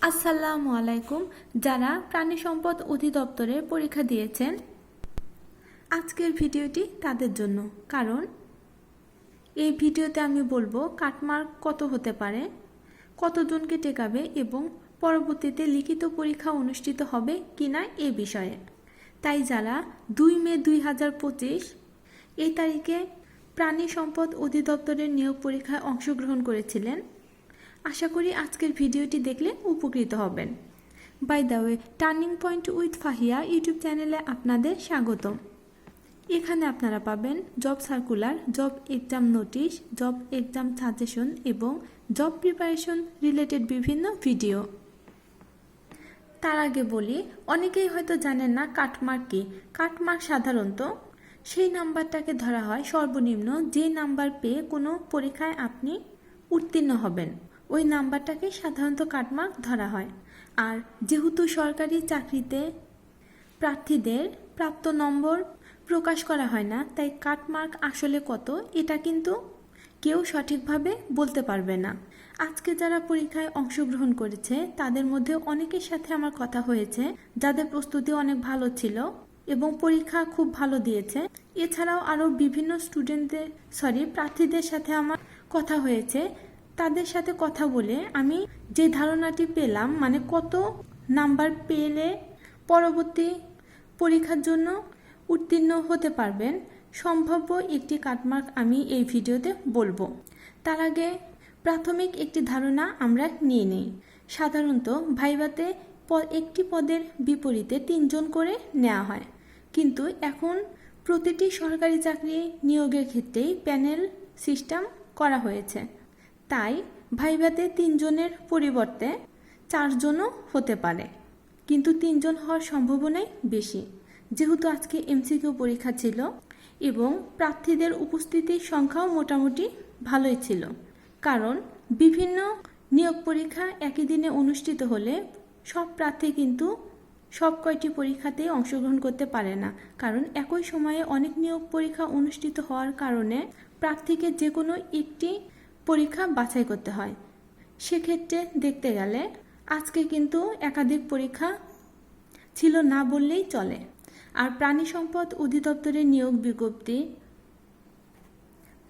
আসসালামু আলাইকুম। যারা প্রাণী সম্পদ অধিদপ্তরের পরীক্ষা দিয়েছেন, আজকের ভিডিওটি তাদের জন্য। কারণ এই ভিডিওতে আমি বলবো কাটমার্ক কত হতে পারে, কতজনকে টেকাবে এবং পরবর্তীতে লিখিত পরীক্ষা অনুষ্ঠিত হবে কিনা এ বিষয়ে। তাই যারা 2 মে 2025 এই তারিখে প্রাণী সম্পদ অধিদপ্তরের নিয়োগ পরীক্ষায় অংশগ্রহণ করেছিলেন, আশা করি আজকের ভিডিওটি দেখলে উপকৃত হবেন। By the way, turning point with Fahiya YouTube চ্যানেলে আপনাদের স্বাগতম। এখানে আপনারা পাবেন job circular, job exam notice, job exam suggestion এবং জব প্রিপারেশন রিলেটেড বিভিন্ন ভিডিও। তার আগে বলি, অনেকেই হয়তো জানেন না কাটমার্ক কি। কাটমার্ক সাধারণত সেই নাম্বারটাকে ধরা হয় সর্বনিম্ন যে নাম্বার পেয়ে কোনো পরীক্ষায় আপনি উত্তীর্ণ হবেন, ওই নাম্বারটাকে সাধারণত কাটমার্ক ধরা হয়। আর যেহেতু সরকারি চাকরিতে প্রার্থীদের প্রাপ্ত নম্বর প্রকাশ করা হয় না, তাই কাটমার্ক আসলে কত এটা কিন্তু কেউ সঠিকভাবে বলতে পারবে না। আজকে যারা পরীক্ষায় অংশগ্রহণ করেছে তাদের মধ্যে অনেকের সাথে আমার কথা হয়েছে যাদের প্রস্তুতি অনেক ভালো ছিল এবং পরীক্ষা খুব ভালো দিয়েছে। এছাড়াও আরও বিভিন্ন প্রার্থীদের সাথে আমার কথা হয়েছে। তাদের সাথে কথা বলে আমি যে ধারণাটি পেলাম, মানে কত নাম্বার পেলে পরবর্তী পরীক্ষার জন্য উত্তীর্ণ হতে পারবেন, সম্ভাব্য একটি কাটমার্ক আমি এই ভিডিওতে বলবো। তার আগে প্রাথমিক একটি ধারণা আমরা নিয়ে নিই। সাধারণত ভাইভাতে একটি পদের বিপরীতে 3 জন করে নেওয়া হয়, কিন্তু এখন প্রতিটি সরকারি চাকরি নিয়োগের ক্ষেত্রেই প্যানেল সিস্টেম করা হয়েছে। তাই ভাইভাতে 3 জনের পরিবর্তে 4 জনও হতে পারে, কিন্তু 3 জন হওয়ার সম্ভাবনাই বেশি। যেহেতু আজকে এমসিকিউ পরীক্ষা ছিল এবং প্রার্থীদের উপস্থিতির সংখ্যাও মোটামুটি ভালোই ছিল, কারণ বিভিন্ন নিয়োগ পরীক্ষা একই দিনে অনুষ্ঠিত হলে সব প্রার্থী কিন্তু সব কয়টি পরীক্ষাতেই অংশগ্রহণ করতে পারে না। কারণ একই সময়ে অনেক নিয়োগ পরীক্ষা অনুষ্ঠিত হওয়ার কারণে প্রার্থীকে যে কোনো একটি পরীক্ষা বাছাই করতে হয়। সেক্ষেত্রে দেখতে গেলে আজকে কিন্তু একাধিক পরীক্ষা ছিল না বললেই চলে। আর প্রাণী সম্পদ অধিদপ্তরের নিয়োগ বিজ্ঞপ্তি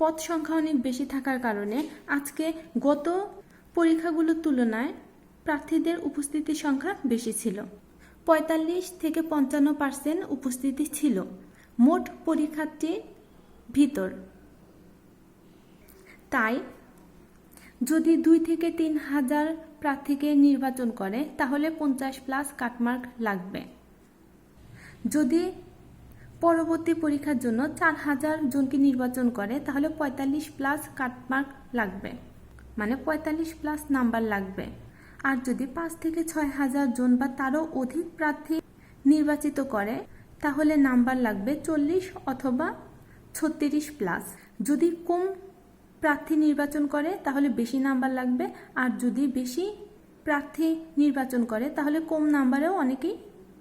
পদ সংখ্যা অনেক বেশি থাকার কারণে আজকে গত পরীক্ষাগুলোর তুলনায় প্রার্থীদের উপস্থিতির সংখ্যা বেশি ছিল। 45 থেকে 55% উপস্থিতি ছিল মোট পরীক্ষার্থীর ভিতর। তাই যদি 2 থেকে 3 হাজার প্রার্থীকে নির্বাচন করে তাহলে 50+ কাটমার্ক লাগবে। যদি পরবর্তী পরীক্ষার জন্য 4000 জনকে নির্বাচন করে তাহলে 45+ কাটমার্ক লাগবে, মানে 45+ নাম্বার লাগবে। আর যদি 5 থেকে 6000 জন বা তারও অধিক প্রার্থী নির্বাচিত করে তাহলে নাম্বার লাগবে 40 অথবা 36+। যদি কম প্রার্থী নির্বাচন করে তাহলে বেশি নাম্বার লাগবে, আর যদি বেশি প্রার্থী নির্বাচন করে তাহলে কম নাম্বারেও অনেকেই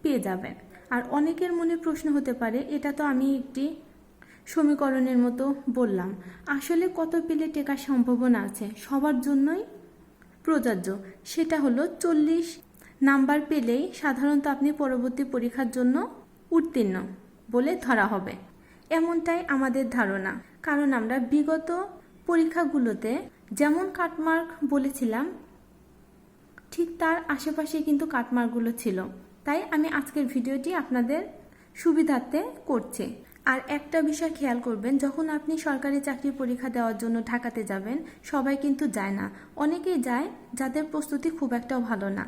পেয়ে যাবে। আর অনেকের মনে প্রশ্ন হতে পারে, এটা তো আমি একটি সমীকরণের মতো বললাম, আসলে কত পেলে টেকার সম্ভাবনা আছে? সবার জন্যই প্রযোজ্য। সেটা হলো 40 নাম্বার পেলেই সাধারণত আপনি পরবর্তী পরীক্ষার জন্য উত্তীর্ণ বলে ধরা হবে, এমনটাই আমাদের ধারণা। কারণ আমরা বিগত পরীক্ষাগুলোতে যেমন কাটমার্ক বলেছিলাম ঠিক তার আশেপাশে কিন্তু কাটমার্কগুলো ছিল। তাই আমি আজকের ভিডিওটি আপনাদের সুবিধার্থে করছি। আর একটা বিষয় খেয়াল করবেন, যখন আপনি সরকারি চাকরির পরীক্ষা দেওয়ার জন্য ঢাকাতে যাবেন, সবাই কিন্তু যায় না। অনেকেই যায় যাদের প্রস্তুতি খুব একটাও ভালো না।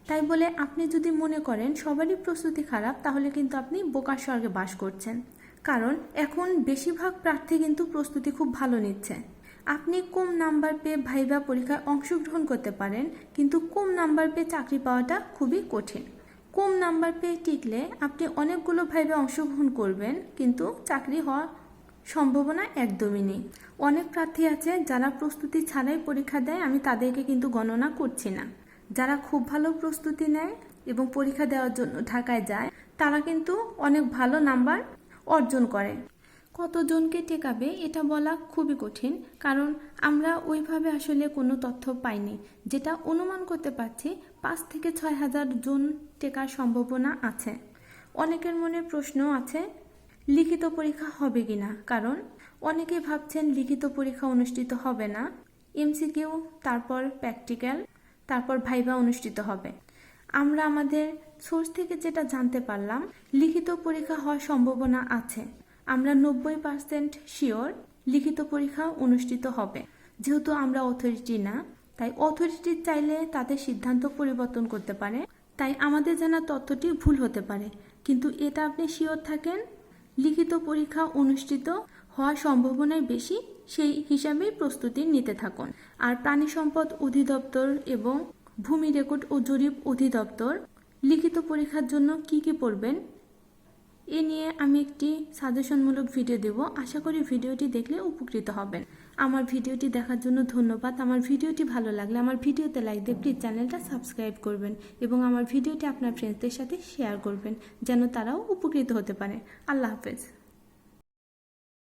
তাই বলে আপনি যদি মনে করেন সবারই প্রস্তুতি খারাপ, তাহলে কিন্তু আপনি বোকার স্বর্গে বাস করছেন। কারণ এখন বেশিরভাগ প্রার্থী কিন্তু প্রস্তুতি খুব ভালো নিচ্ছে। আপনি কম নাম্বার পেয়ে ভাইভা পরীক্ষায় অংশগ্রহণ করতে পারেন, কিন্তু কম নাম্বার পেয়ে চাকরি পাওয়াটা খুবই কঠিন। কম নাম্বার পেয়ে টিকলে আপনি অনেকগুলো ভাইভা অংশগ্রহণ করবেন, কিন্তু চাকরি হওয়ার সম্ভাবনা একদমই নেই। অনেক প্রার্থী আছে যারা প্রস্তুতি ছাড়াই পরীক্ষা দেয়, আমি তাদেরকে কিন্তু গণনা করছি না। যারা খুব ভালো প্রস্তুতি নেয় এবং পরীক্ষা দেওয়ার জন্য ঢাকায় যায়, তারা কিন্তু অনেক ভালো নাম্বার অর্জন করে। কতজনকে টেকাবে এটা বলা খুবই কঠিন, কারণ আমরা ওইভাবে আসলে কোনো তথ্য পাইনি। যেটা অনুমান করতে পারছি 5 থেকে 6,000 জন টেকার সম্ভাবনা আছে। অনেকের মনে প্রশ্ন আছে লিখিত পরীক্ষা হবে কিনা, কারণ অনেকে ভাবছেন লিখিত পরীক্ষা অনুষ্ঠিত হবে না, এমসিকিউ তারপর প্র্যাকটিক্যাল তারপর ভাইভা অনুষ্ঠিত হবে। আমরা আমাদের সোর্স থেকে যেটা জানতে পারলাম লিখিত পরীক্ষা হওয়ার সম্ভাবনা আছে। আমরা 90% শিওর লিখিত পরীক্ষা অনুষ্ঠিত হবে। যেহেতু আমরা অথরিটি না, তাই অথরিটি চাইলে তাদের সিদ্ধান্ত পরিবর্তন করতে পারে, তাই আমাদের জানা তথ্যটি ভুল হতে পারে। কিন্তু এটা আপনি শিওর থাকেন লিখিত পরীক্ষা অনুষ্ঠিত হওয়ার সম্ভাবনাই বেশি, সেই হিসাবেই প্রস্তুতি নিতে থাকুন। আর প্রাণী সম্পদ অধিদপ্তর এবং ভূমি রেকর্ড ও জরিপ অধিদপ্তর লিখিত পরীক্ষার জন্য কি কি পড়বেন এ নিয়ে আমি একটি সাজেশনমূলক ভিডিও দেব। আশা করি ভিডিওটি দেখলে উপকৃত হবেন। আমার ভিডিওটি দেখার জন্য ধন্যবাদ। আমার ভিডিওটি ভালো লাগলে আমার ভিডিওতে লাইক দিয়ে প্লিজ চ্যানেলটা সাবস্ক্রাইব করবেন এবং আমার ভিডিওটি আপনার ফ্রেন্ডসদের সাথে শেয়ার করবেন যেন তারাও উপকৃত হতে পারে। আল্লাহ হাফেজ।